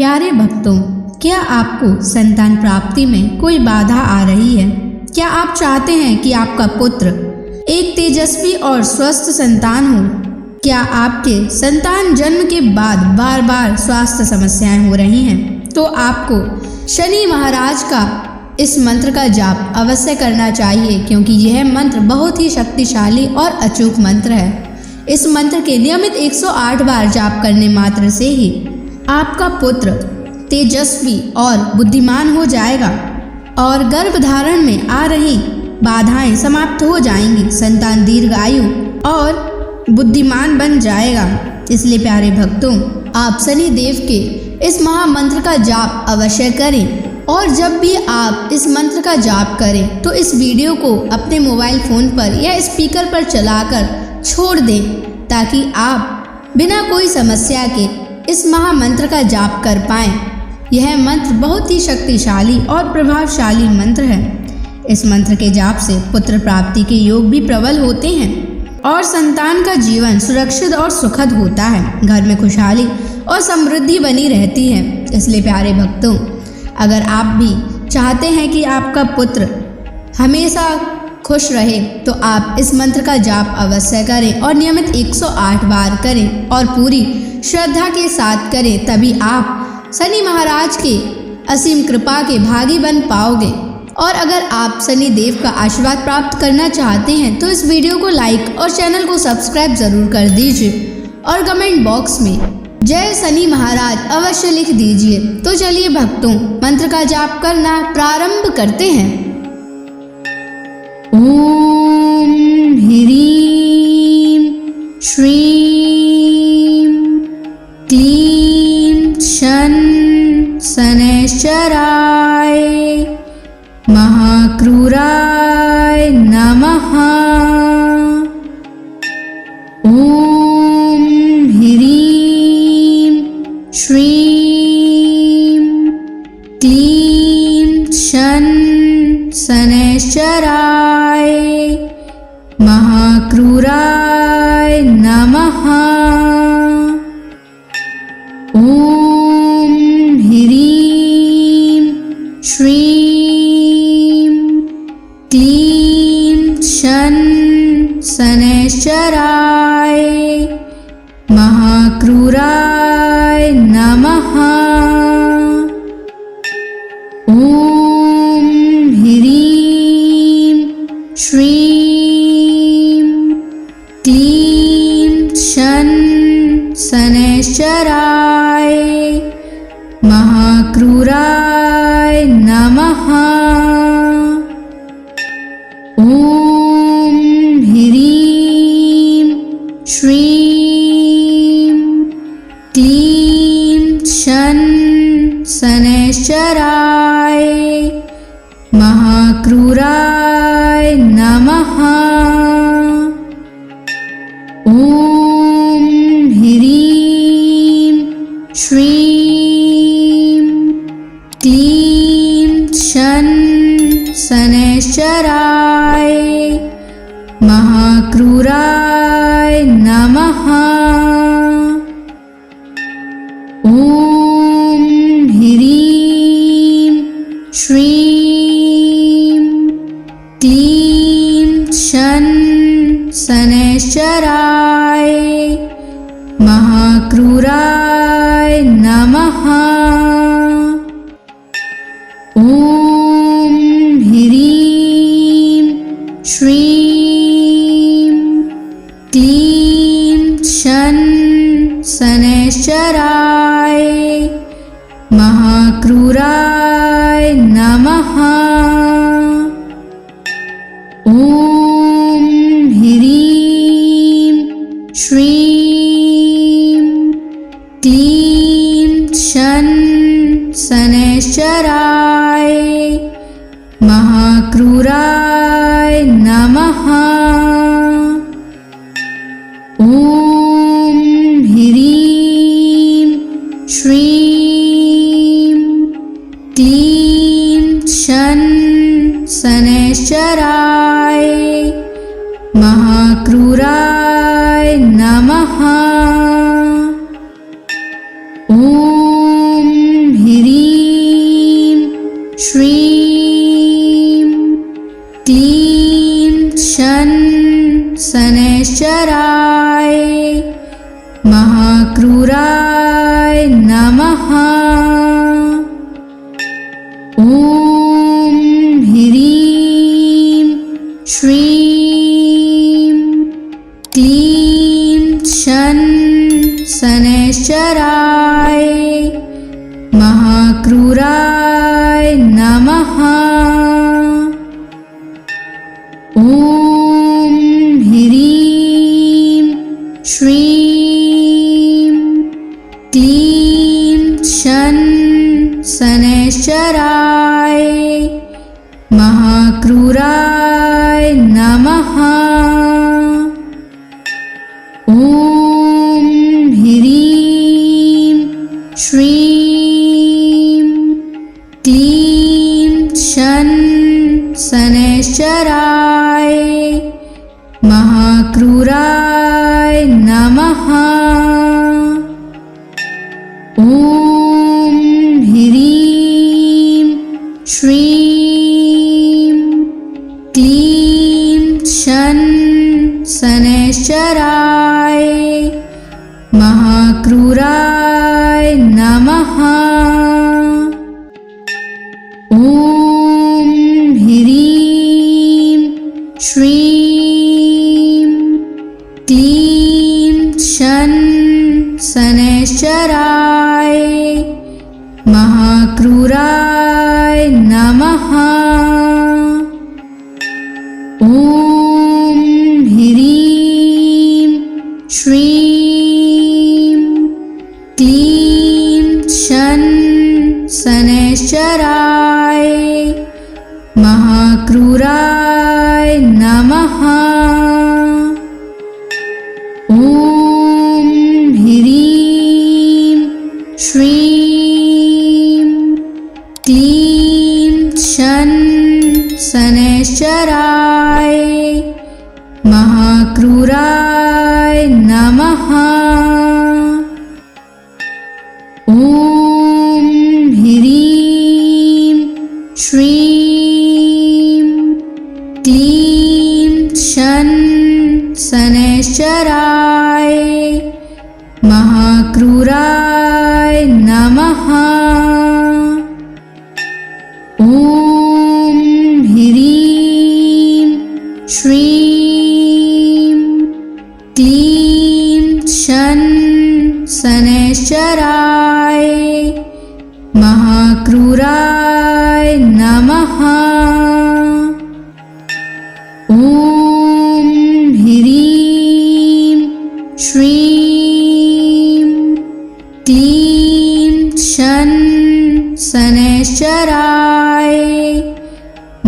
प्यारे भक्तों, क्या आपको संतान प्राप्ति में कोई बाधा आ रही है? क्या आप चाहते हैं कि आपका पुत्र एक तेजस्वी और स्वस्थ संतान हो? क्या आपके संतान जन्म के बाद बार बार स्वास्थ्य समस्याएं हो रही हैं? तो आपको शनि महाराज का इस मंत्र का जाप अवश्य करना चाहिए, क्योंकि यह मंत्र बहुत ही शक्तिशाली और अचूक मंत्र है। इस मंत्र के नियमित 108 बार जाप करने मात्र से ही आपका पुत्र तेजस्वी और बुद्धिमान हो जाएगा और गर्भधारण में आ रही बाधाएं समाप्त हो जाएंगी। संतान दीर्घायु और बुद्धिमान बन जाएगा। इसलिए प्यारे भक्तों, आप शनि देव के इस महामंत्र का जाप अवश्य करें। और जब भी आप इस मंत्र का जाप करें तो इस वीडियो को अपने मोबाइल फ़ोन पर या स्पीकर पर चलाकर छोड़ दें, ताकि आप बिना कोई समस्या के इस महामंत्र का जाप कर पाएं। यह मंत्र बहुत ही शक्तिशाली और प्रभावशाली मंत्र है। इस मंत्र के जाप से पुत्र प्राप्ति के योग भी प्रबल होते हैं और संतान का जीवन सुरक्षित और सुखद होता है। घर में खुशहाली और समृद्धि बनी रहती है। इसलिए प्यारे भक्तों, अगर आप भी चाहते हैं कि आपका पुत्र हमेशा खुश रहे, तो आप इस मंत्र का जाप अवश्य करें और नियमित 108 बार करें और पूरी श्रद्धा के साथ करें। तभी आप शनि महाराज के असीम कृपा के भागी बन पाओगे। और अगर आप शनि देव का आशीर्वाद प्राप्त करना चाहते हैं तो इस वीडियो को लाइक और चैनल को सब्सक्राइब जरूर कर दीजिए और कमेंट बॉक्स में जय शनि महाराज अवश्य लिख दीजिए। तो चलिए भक्तों, मंत्र का जाप करना प्रारंभ करते हैं। ओम ह्रीं श्रीं क्लीं शन शनैश्चराय महाक्रूराय नमः। ओम ह्रीं श्रीं क्लीं शन शनैश्चराय महाक्रूराय नमः। ओम ह्रीं श्रीं क्लीं शन शनैश्चराय महाक्रूराय नमः। ओम ह्रीं श्रीं क्लीं शन शनैश्चराय महाक्रूराय नमः। ओम ह्रीं श्रीं क्लीं शन शनैश्चराय महाक्रूराय नमः। ओम ह्रीं श्रीं क्लीं शन शनैश्चराय महाक्रूराय नमः। ओम ह्रीं श्रीं क्लीं शन शनैश्चराय महाक्रूराय नमः। ओम ह्रीं श्रीं क्लीं शन शनैश्चराय महाक्रूराय नमः। ओम ह्रीं श्रीं क्लीं शन शनैश्चराय महाक्रूराय नमः। ओम ह्रीं श्रीं क्लीं शन शनैश्चराय महाक्रूराय नमः। ओम शनैश्चराय महाक्रूराय नमः। ॐ ह्रीं श्रीं क्लीं शनैश्चराय महाक्रूराय नमः। ॐ ह्रीं श्रीं क्लीं शनैश्चराय महाक्रूराय नमः। ॐ ह्रीं श्रीं क्लीं शनैश्चराय महाक्रूराय नमः। ॐ ह्रीं श्रीं क्लीं शनैश्चराय महाक्रूराय नमः। ॐ ह्रीं श्रीं क्लीं शनैश्चराय महाक्रूराय नमः। ॐ ह्रीं श्रीं क्लीं शनैश्चराय महाक्रूराय नमः। ॐ ह्रीं श्रीं क्लीं शनैश्चराय महाक्रूराय नमः। ॐ ह्रीं श्रीं क्लीं शनैश्चराय महाक्रूराय नमः। ॐ ह्रीं श्रीं क्लीं शनैश्चराय महाक्रूराय नमः। ॐ ह्रीं श्रीं क्लीं शनैश्चराय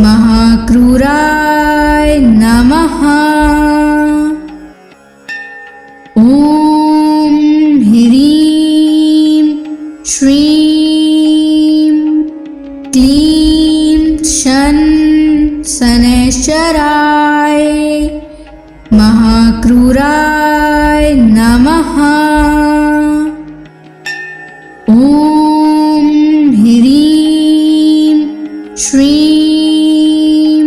महाक्रूराय नमः। ॐ ह्रीं श्रीं क्लीं शनैश्चराय महाक्रूराय नमः। ॐ ह्रीं श्रीं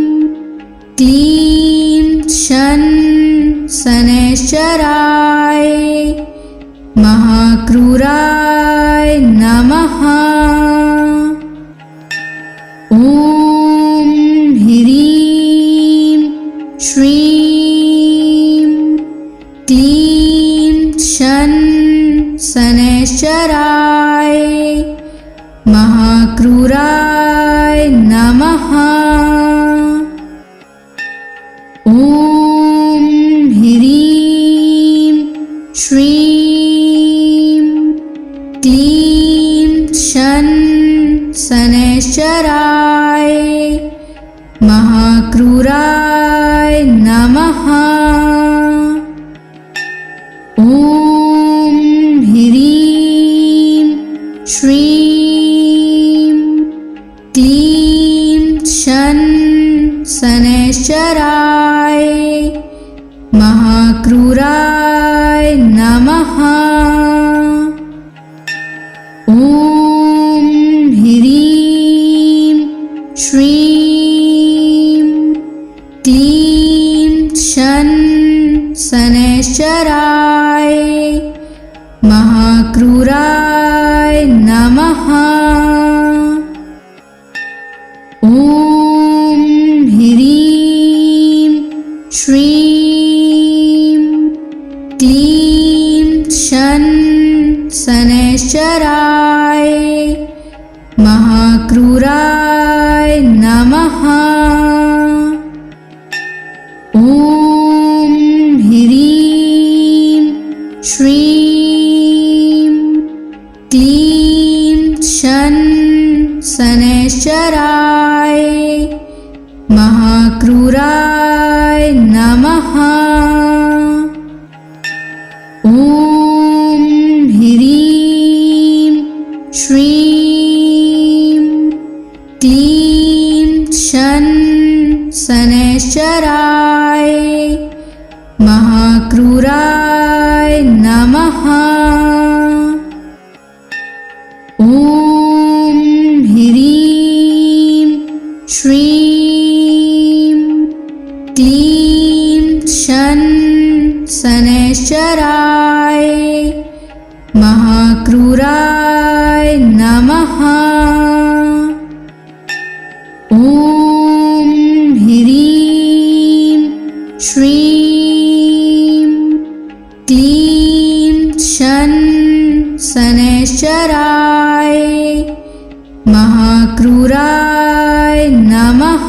क्लीं शनैश्चराय महाक्रूराय नमः। ॐ ह्रीं श्रीं क्लीं शनैश्चराय महाक्रूराय नमः। ॐ ह्रीं श्रीं क्लीं शनैश्चराय महाक्रूराय नमः। ॐ ह्रीं श्रीं क्लीं शनैश्चराय महाक्रूराय नमः। ॐ ह्रीं श्रीं क्लीं शनैश्चराय महाक्रूराय नमः। ॐ ह्रीं श्रीं क्लीं शन शनैश्चराय महाक्रूराय नमः। ॐ ह्रीं श्रीं क्लीं शन शनैश्चराय महाक्रूराय नमः। ॐ ह्रीं श्रीं क्लीं शन शनैश्चराय महाक्रूराय नमः। ॐ ह्रीं श्रीं क्लीं शन शनैश्चराय महाक्रूराय नमः। ॐ ह्रीं श्रीं क्लीं शन शनैश्चराय महाक्रूराय नमः।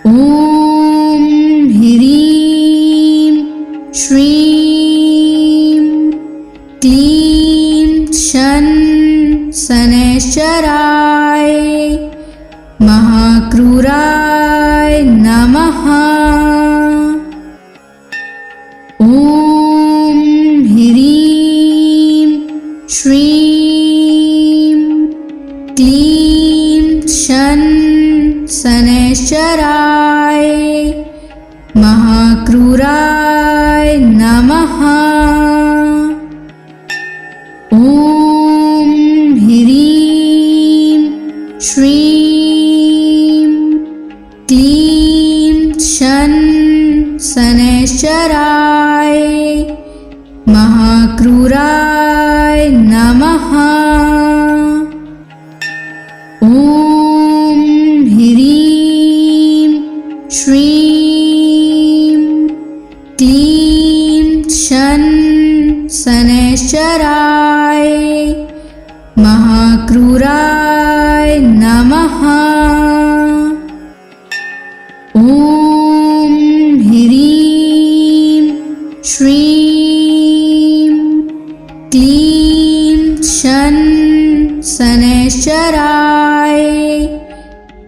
ॐ ह्रीं श्रीं क्लीं शन शनैश्चराय महाक्रूराय नमः। ॐ ह्रीं श्रीं क्लीं शन शनैश्चराय महाक्रूराय नमः। ॐ ह्रीं श्रीं क्लीं शन शनैश्चराय महाक्रूराय नमः। ॐ ह्रीं श्रीं क्लीं शन शनैश्चराय महाक्रूराय नमः। ॐ ह्रीं श्रीं क्लीं शन शनैश्चराय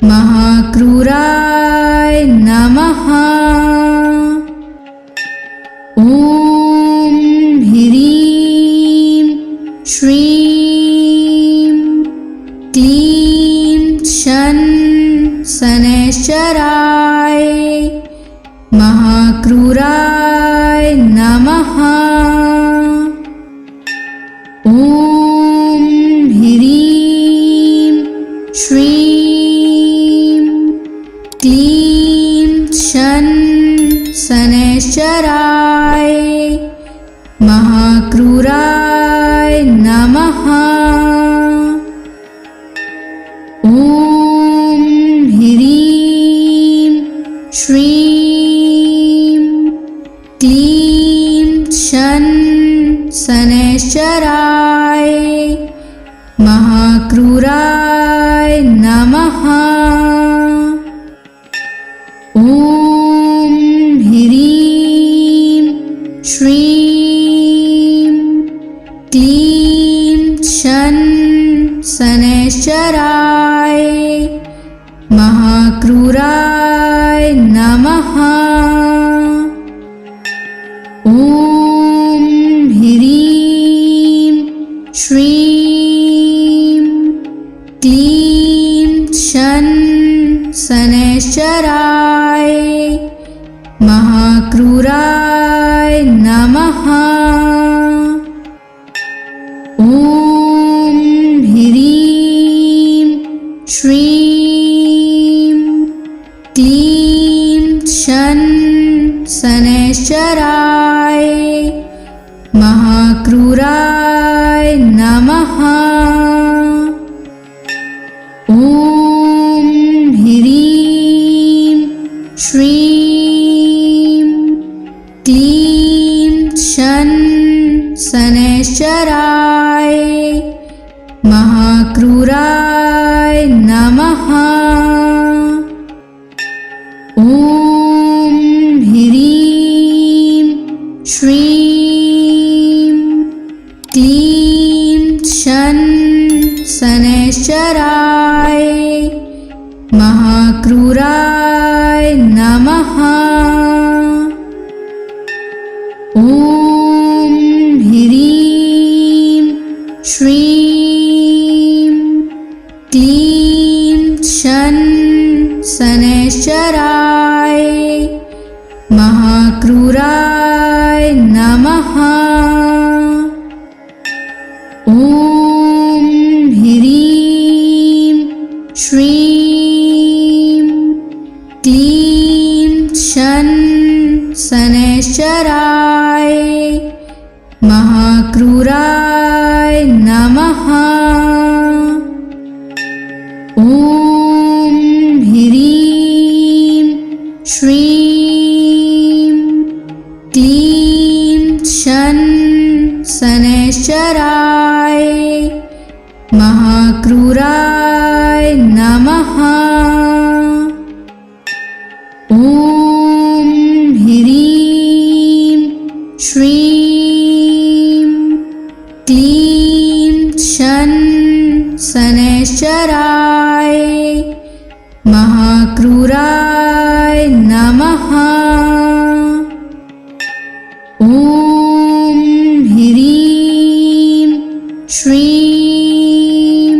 महाक्रूराय नमः। ॐ ह्रीं श्रीं क्लीं शन शनैश्चराय महाक्रूराय नमः। ॐ ह्रीं श्रीं क्लीं शन शनैश्चराय महाक्रूराय नमः। ॐ ह्रीं श्रीं क्लीं शन शनैश्चराय महाक्रूराय नमः। ॐ ह्रीं श्रीं क्लीं शन शनैश्चराय महाक्रूराय नमः। ॐ ह्रीं श्रीं क्लीं शन शनैश्चराय महाक्रूराय नमः। ॐ ह्रीं श्रीं क्लीं शन शनैश्चराय महाक्रूराय नमः। ॐ ह्रीं श्रीं क्लीं शनैश्चराय महाक्रूराय नमः। ॐ ह्रीं श्रीं क्लीं शनैश्चराय महाक्रूराय नमः। ॐ ह्रीं श्रीं क्लीं शनैश्चराय महाक्रूराय नमः। ॐ ह्रीं श्रीं क्लीं शनैश्चराय महाक्रूराय नमः। ॐ ह्रीं श्रीं क्लीं शनैश्चराय महाक्रूराय नमः। ॐ ह्रीं श्रीं क्लीं शनैश्चराय महाक्रूराय नमः। ॐ ह्रीं श्रीं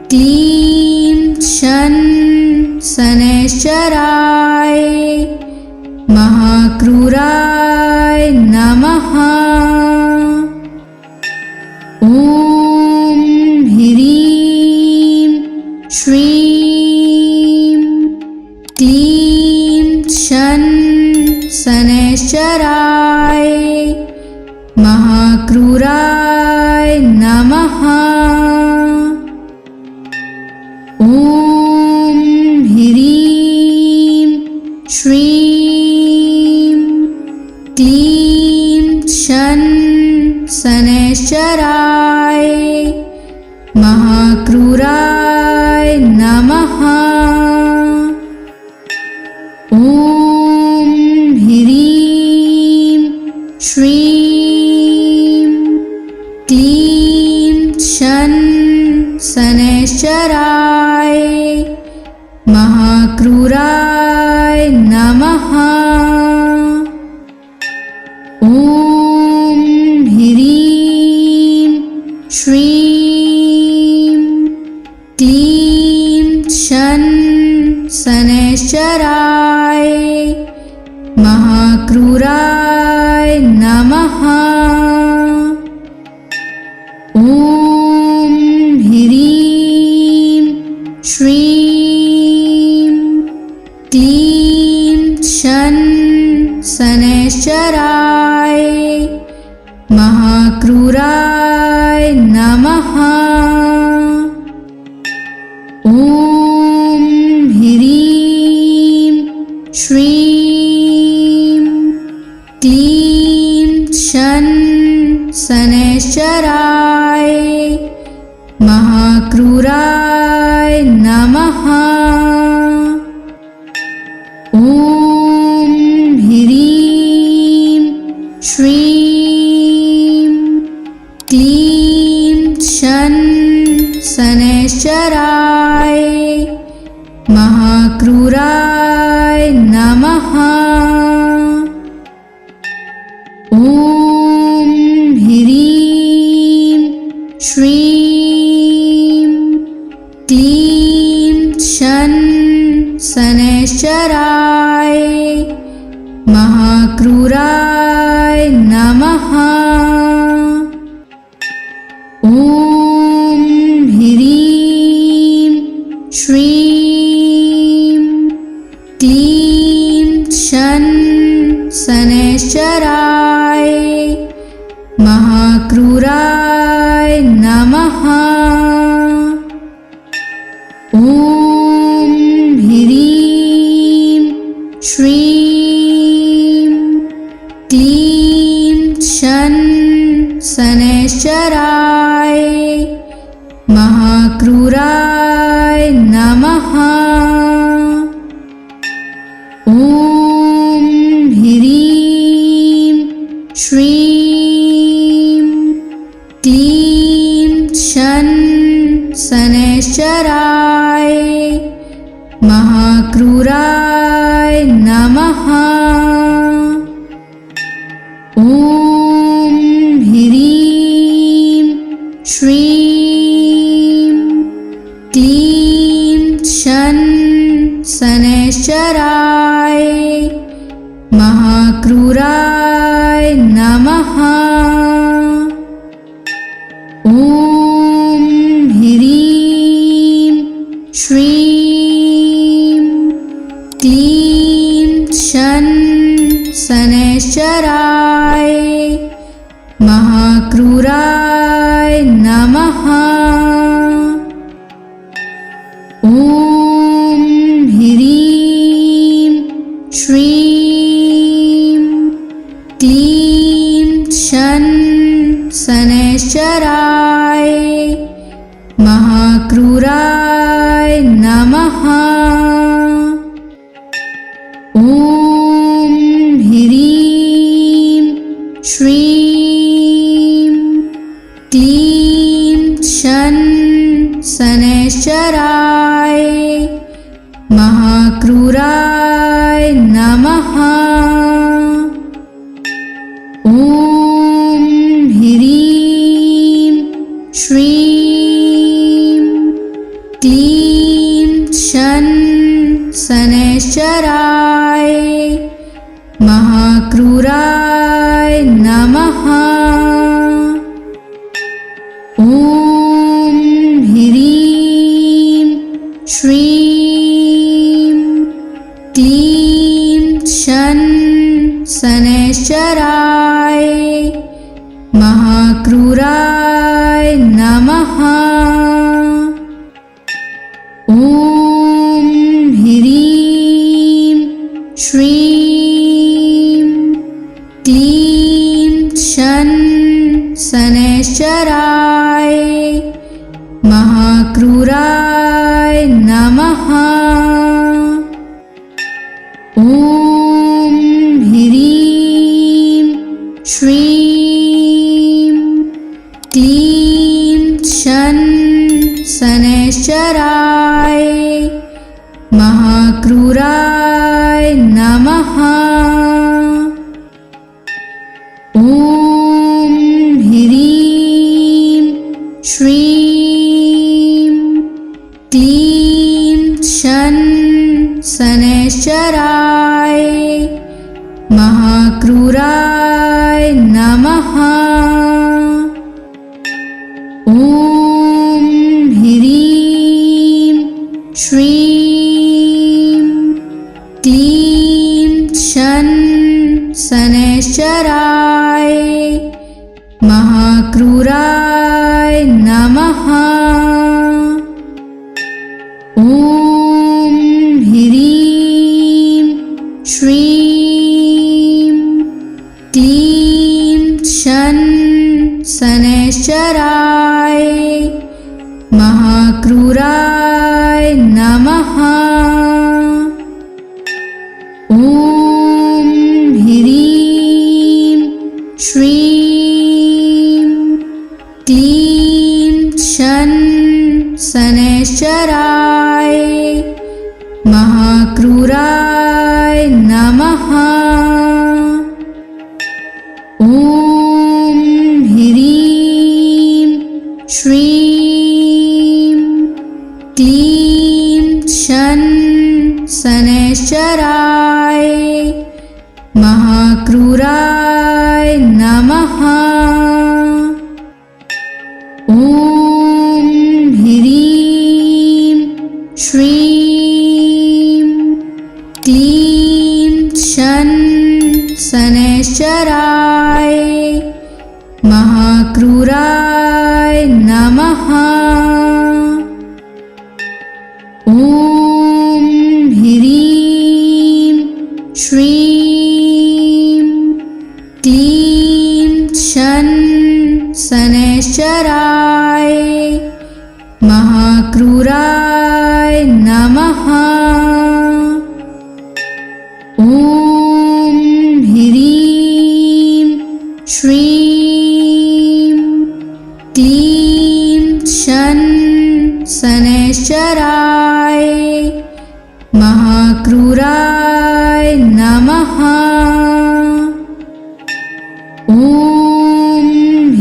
क्लीं शनैश्चराय महाक्रूराय नमः। ॐ ह्रीं श्रीं क्लीं शनैश्चराय महाक्रूराय नमः। ॐ ह्रीं श्रीं क्लीं शनैश्चराय महाक्रूराय नमः। ॐ ह्रीं श्रीं क्लीं शनैश्चराय महाक्रूराय नमः। ॐ ह्रीं श्रीं क्लीं शनैश्चराय महाक्रूराय नमः। ॐ ह्रीं श्रीं क्लीं शनैश्चराय महाक्रूराय नमः। ॐ ह्रीं श्रीं क्लीं शनैश्चराय महाक्रूराय नमः। ॐ ह्रीं श्रीं क्लीं शनैश्चराय महाक्रूराय नमः। ॐ ह्रीं श्रीं क्लीं शनैश्चराय महाक्रूराय नमः। ॐ ह्रीं श्रीं क्लीं शनैश्चराय महाक्रूराय नमः। ॐ ह्रीं श्रीं क्लीं शन शनैश्चराय महाक्रूराय नमः। ॐ ह्रीं श्रीं क्लीं शन शनैश्चराय महाक्रूराय नमः। ॐ ह्रीं श्रीं क्लीं शन शनैश्चराय महाक्रूराय नमः। ॐ ह्रीं श्रीं क्लीं शन शनैश्चराय महाक्रूराय नमः। ॐ ह्रीं श्रीं क्लीं शन शनैश्चराय महाक्रूराय नमः। ॐ ह्रीं श्रीं क्लीं शन शनैश्चराय महाक्रूराय नमः। ॐ ह्रीं श्रीं क्लीं शन शनैश्चराय महाक्रूराय नमः। ॐ ह्रीं श्रीं क्लीं शन शनैश्चराय महाक्रूराय नमः। ॐ ह्रीं श्रीं क्लीं शन शनैश्चराय महाक्रूराय नमः। ॐ ह्रीं श्रीं क्लीं शन शनैश्चराय महाक्रूराय नमः। ॐ ह्रीं श्रीं क्लीं शन शनैश्चराय महाक्रूराय नमः। ॐ ह्रीं श्रीं क्लीं शन शनैश्चराय महाक्रूराय नमः। ॐ ह्रीं श्रीं क्लीं शन शनैश्चराय महाक्रूराय नमः। ॐ ह्रीं श्रीं क्लीं शन शनैश्चराय महाक्रूराय नमः। ॐ ह्रीं श्रीं क्लीं शन शनैश्चराय महाक्रूराय नमः। ॐ ह्रीं श्रीं क्लीं शन शनैश्चराय महाक्रूराय नमः। ॐ ह्रीं श्रीं क्लीं शन शनैश्चराय महाक्रूराय नमः। ॐ ह्रीं श्रीं क्लीं शन शनैश्चराय महाक्रूराय नमः। ॐ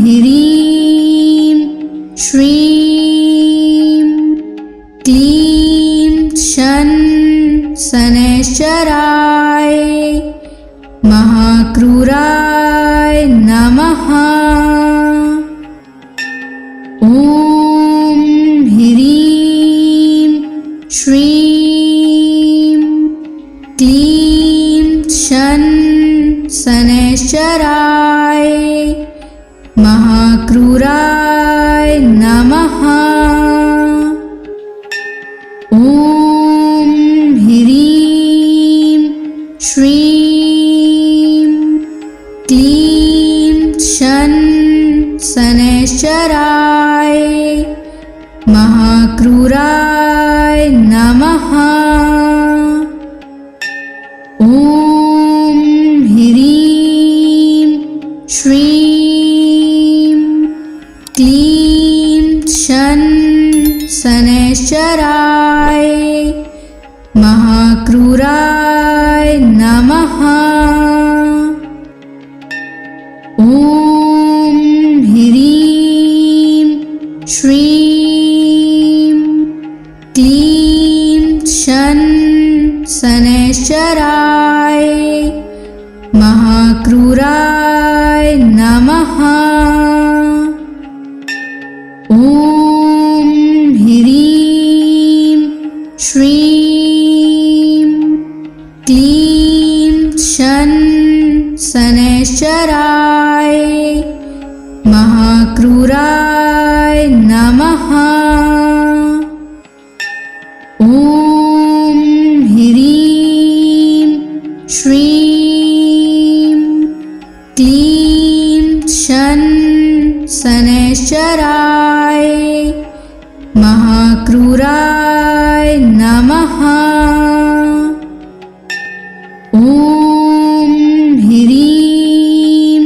ह्रीं श्रीं क्लीं शन शनैश्चराय महाक्रूराय नमः। ॐ ह्रीं श्रीं क्लीं शन शनैश्चराय महाक्रूराय नमः। ॐ ह्रीं श्रीं क्लीं शन शनैश्चराय महाक्रूराय नमः। ॐ ह्रीं श्रीं क्लीं शन शनैश्चराय महाक्रूराय नमः। ॐ ह्रीं श्रीं क्लीं शन शनैश्चराय महाक्रूराय नमः। ॐ ह्रीं श्रीं क्लीं शन शनैश्चराय महाक्रूराय नमः। ॐ ह्रीं श्रीं क्लीं शन शनैश्चराय महाक्रूराय नमः। ॐ ह्रीं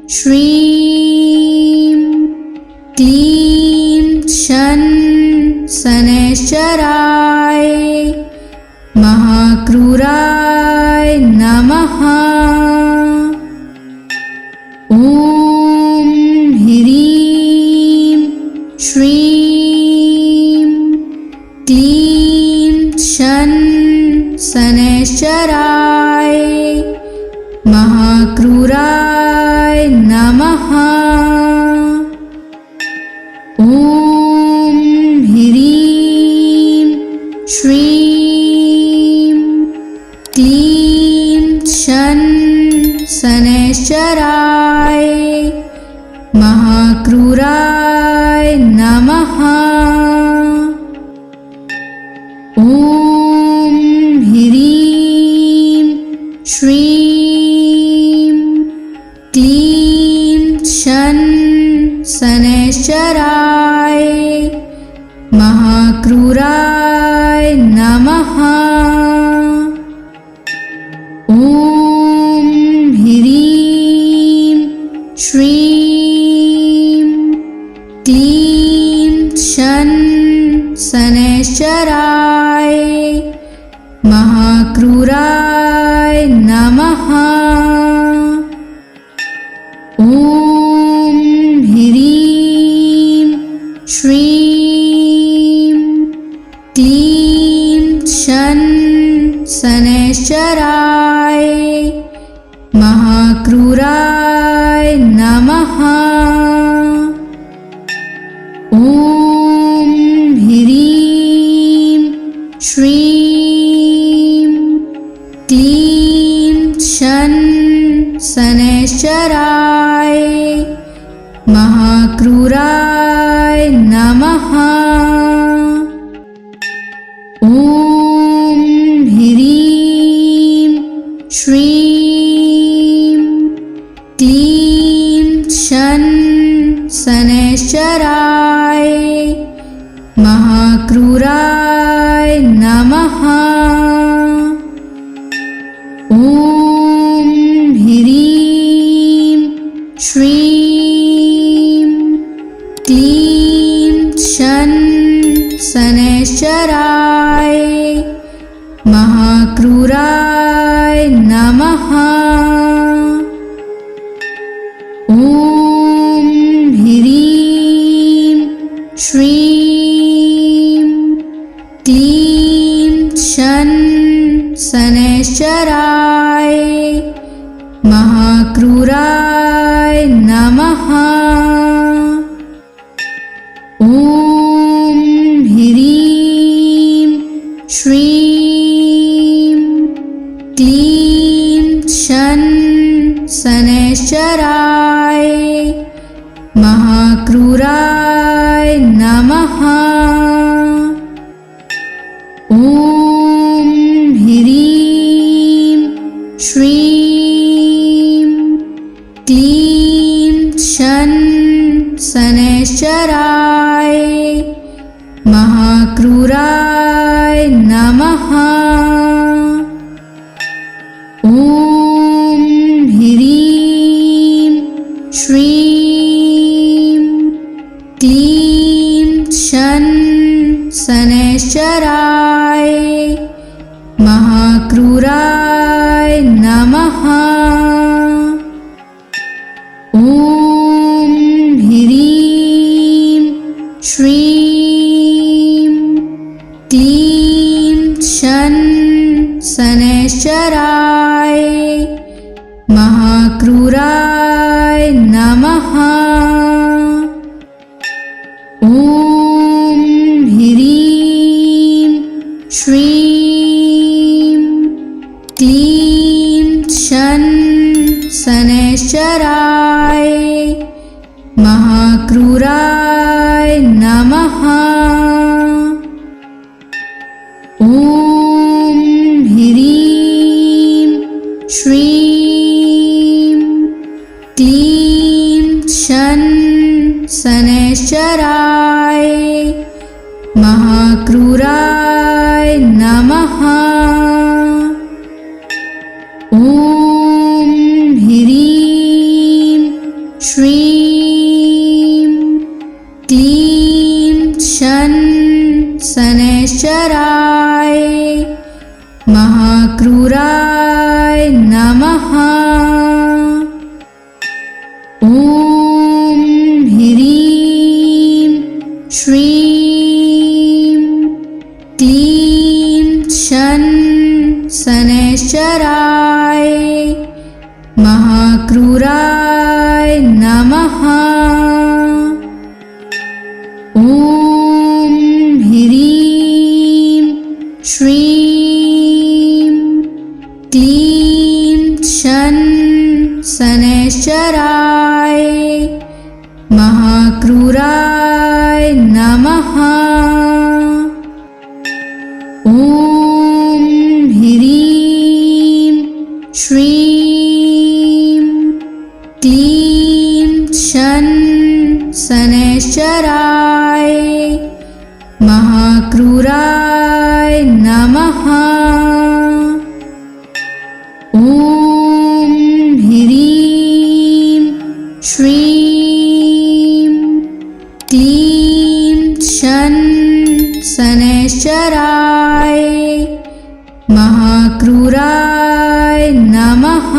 श्रीं क्लीं शन शनैश्चराय महाक्रूराय नमः। ॐ ह्रीं श्रीं क्लीं शन शनैश्चराय महाक्रूराय नमः। ॐ ह्रीं श्रीं क्लीं शन शनैश्चराय महाक्रूराय नमः। ॐ ह्रीं श्रीं क्लीं शन शनैश्चराय महाक्रूराय नमः। ॐ ह्रीं श्रीं क्लीं शन शनैश्चराय महाक्रूराय नमः। ॐ ह्रीं श्रीं क्लीं शन शनैश्चराय महाक्रूराय नमः। ॐ ह्रीं श्रीं क्लीं शन शनैश्चराय महाक्रूराय नमः। ॐ ह्रीं श्रीं क्लीं शन शनैश्चराय महाक्रूराय नमः। ॐ ह्रीं श्रीं क्लीं शन शनैश्चराय महाक्रूराय नमः। ॐ ह्रीं श्रीं क्लीं शन शनैश्चराय महाक्रूराय नमः। ॐ ह्रीं श्रीं क्लीं शन शनैश्चराय महाक्रूराय नमः। ॐ ह्रीं श्रीं क्लीं शन शनैश्चराय महाक्रूराय नमः। ॐ ह्रीं श्रीं क्लीं शन शनैश्चराय महाक्रूराय नमः। ॐ ह्रीं श्रीं क्लीं शन शनैश्चराय महाक्रूराय नमः। ॐ ह्रीं श्रीं क्लीं शन शनैश्चराय महाक्रूराय नमः। ॐ ह्रीं श्रीं क्लीं शन शनैश्चराय महाक्रूराय नमः। ॐ ह्रीं श्रीं क्लीं शन शनैश्चराय महाक्रूराय नमः। ॐ ह्रीं श्रीं क्लीं शन शनैश्चराय महाक्रूराय नमः। ॐ ह्रीं श्रीं क्लीं शन शनैश्चराय महाक्रूराय नमः। ॐ ह्रीं श्रीं क्लीं शन शनैश्चराय महाक्रूराय नमः। ॐ ह्रीं श्रीं क्लीं शन शनैश्चराय महाक्रूराय नमः।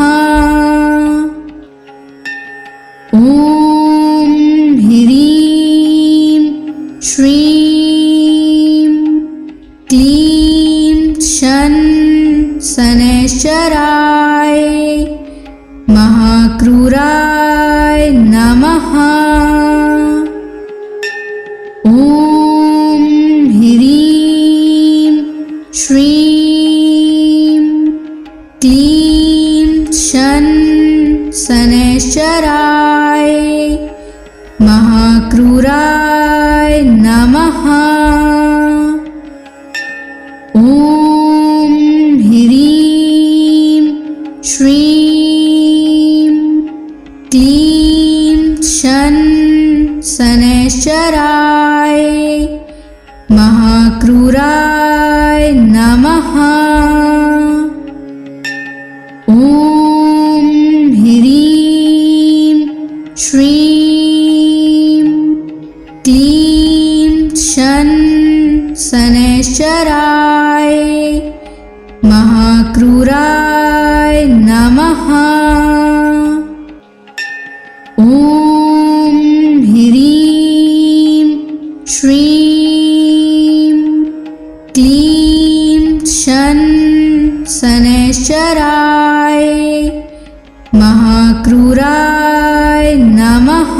ॐ ह्रीं श्रीं क्लीं शन शनैश्चराय महाक्रूराय नमः। ॐ ह्रीं श्रीं क्लीं शन शनैश्चराय महाक्रूराय नमः। ॐ ह्रीं श्रीं क्लीं शन शनैश्चराय महाक्रूराय नमः। ॐ ह्रीं श्रीं क्लीं शन शनैश्चराय महाक्रूराय नमः। ॐ ह्रीं श्रीं क्लीं शन शनैश्चराय महाक्रूराय नमः।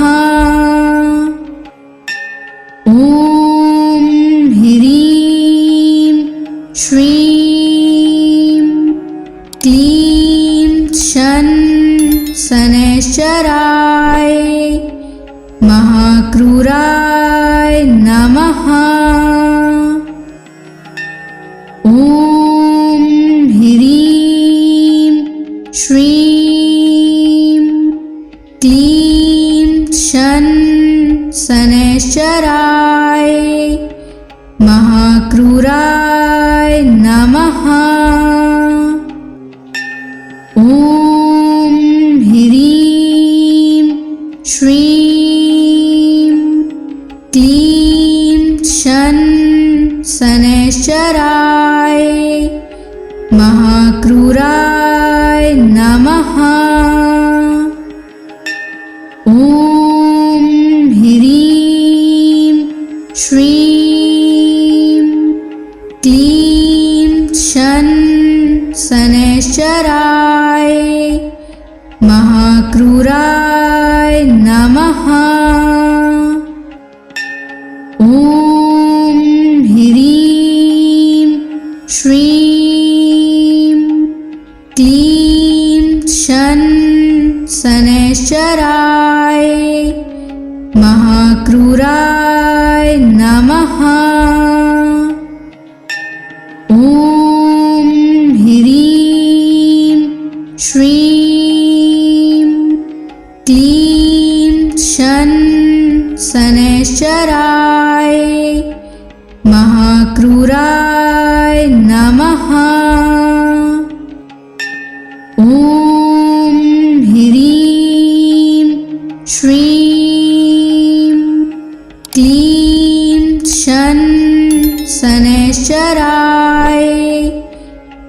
ॐ ह्रीं श्रीं क्लीं शन शनैश्चराय महाक्रूराय नमः। ॐ ह्रीं श्रीं क्लीं शन शनैश्चराय महाक्रूराय नमः। ॐ ह्रीं श्रीं क्लीं शन शनैश्चराय महाक्रूराय नमः। ॐ ह्रीं श्रीं क्लीं शन शनैश्चराय महाक्रूराय नमः। ॐ ह्रीं श्रीं क्लीं शन शनैश्चराय महाक्रूराय नमः। ॐ ह्रीं श्रीं क्लीं शन शनैश्चराय महाक्रूराय नमः। ॐ ह्रीं श्रीं क्लीं शन शनैश्चराय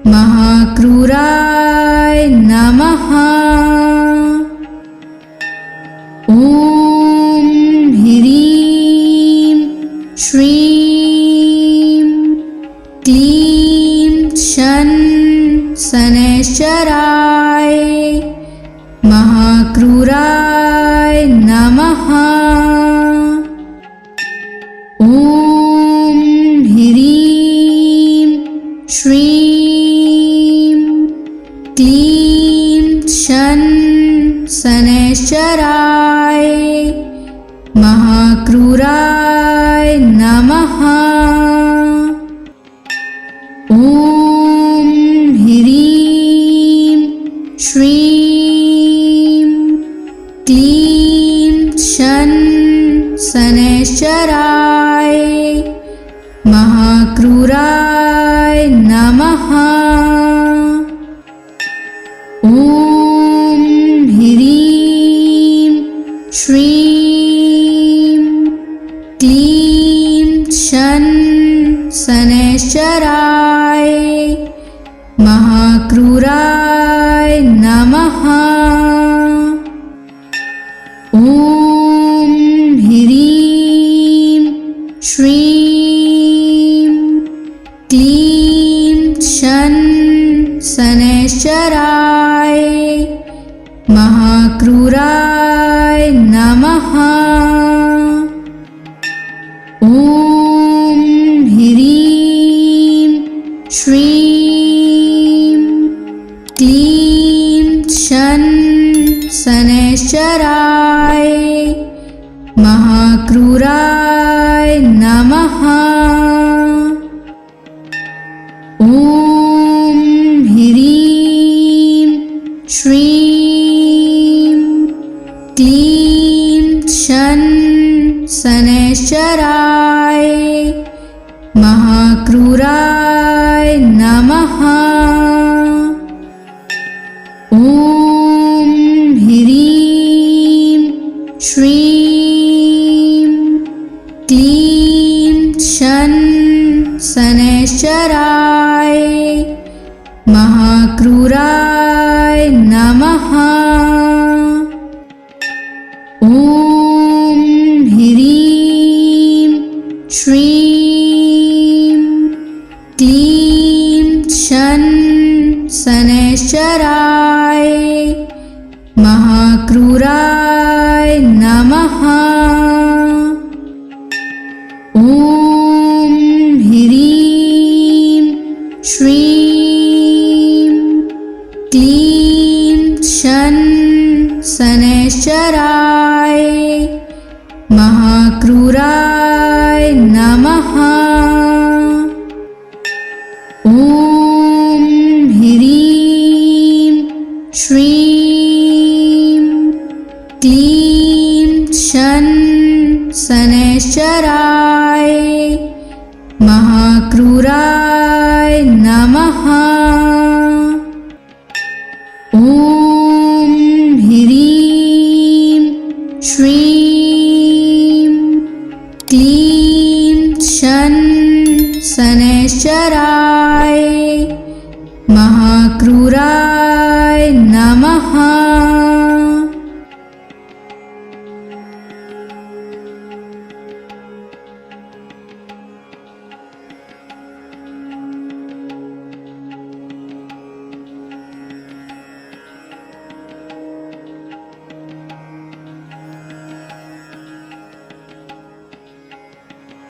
महाक्रूराय नमः। ॐ ह्रीं श्रीं क्लीं शन शनैश्चराय महाक्रूराय नमः। ॐ ह्रीं श्रीं क्लीं शन शनैश्चराय महाक्रूराय नमः। ॐ ह्रीं श्रीं क्लीं शन शनैश्चराय महाक्रूराय नमः। ॐ ह्रीं श्रीं क्लीं शन शनैश्चराय महाक्रूराय नमः। ॐ ह्रीं श्रीं क्लीं शन शनैश्चराय महाक्रूराय नमः। ॐ ह्रीं श्रीं क्लीं शन शनैश्चराय महाक्रूराय नमः। ॐ ह्रीं श्रीं क्लीं शन शनैश्चराय महाक्रूराय नमः। ॐ ह्रीं श्रीं क्लीं शन शनैश्चराय महाक्रूराय नमः। ॐ ह्रीं श्रीं क्लीं शन शनैश्चराय महाक्रूराय नमः। ॐ ह्रीं श्रीं क्लीं शन शनैश्चराय महाक्रूराय नमः। ॐ ह्रीं श्रीं क्लीं शन शनैश्चराय महाक्रूराय नमः। ॐ ह्रीं श्रीं क्लीं शन शनैश्चराय महाक्रूराय नमः।